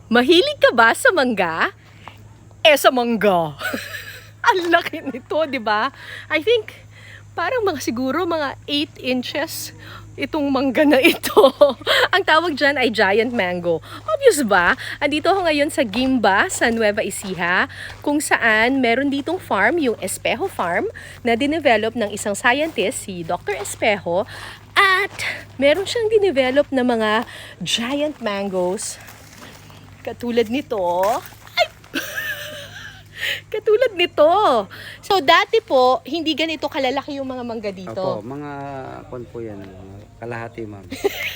Mahilig ka ba sa mangga? Sa mangga. Ang laki nito, di ba? I think, parang siguro mga 8 inches itong mangga na ito. Ang tawag dyan ay giant mango. Obvious ba? Andito ako ngayon sa Gimba, sa Nueva Ecija, kung saan meron ditong farm, yung Espejo Farm, na dinevelop ng isang scientist, si Dr. Espejo, at meron siyang dinevelop na mga giant mangoes. Katulad nito. Katulad nito. So, dati po, hindi ganito kalalaki yung mga mangga dito. Opo, mga kon po yan. Kalahati, ma'am.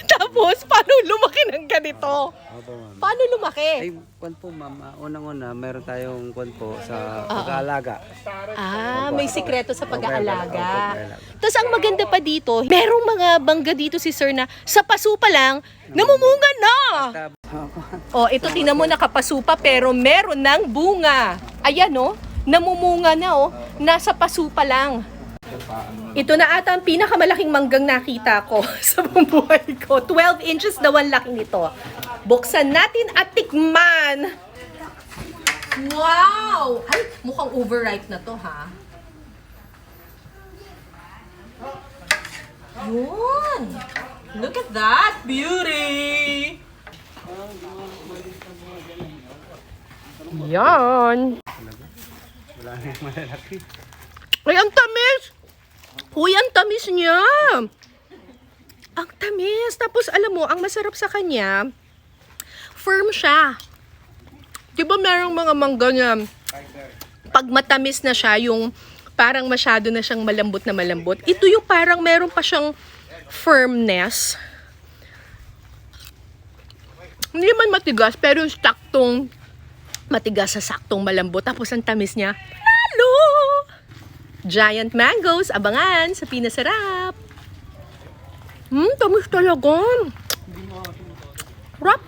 Tapos, paano lumaki ng ganito? Opo, ma'am. Paano lumaki? Ay, kon po, ma'am. Unang-una, meron tayong kon po sa pag-aalaga. May sikreto sa pag-aalaga. Opo. Tapos, ang maganda pa dito, merong mga mangga dito si Sir na sa paso pa lang, namumunga na! Ito tingnan mo, nakapaso pa pero meron ng bunga. Ayan, namumunga na, nasa paso pa lang. Ito na ata ang pinakamalaking manggang nakita ko sa buong buhay ko. 12 inches daw ang laki nito. Buksan natin at tikman. Wow! Ay, mukhang overripe na to, ha? Yun! Look at that beauty! Yan! Wala na yung malalaki. Ay, ang tamis! Uy, ang tamis niya! Ang tamis! Tapos, alam mo, ang masarap sa kanya, firm siya. Diba merong mga mangga niya, pag matamis na siya, yung parang masyado na siyang malambot na malambot. Ito yung parang meron pa siyang firmness. Hindi man matigas, pero yung saktong matigas sa saktong malambot. Tapos ang tamis niya, lalo! Giant mangoes, abangan sa Pinasarap. Tamis talaga. Rap.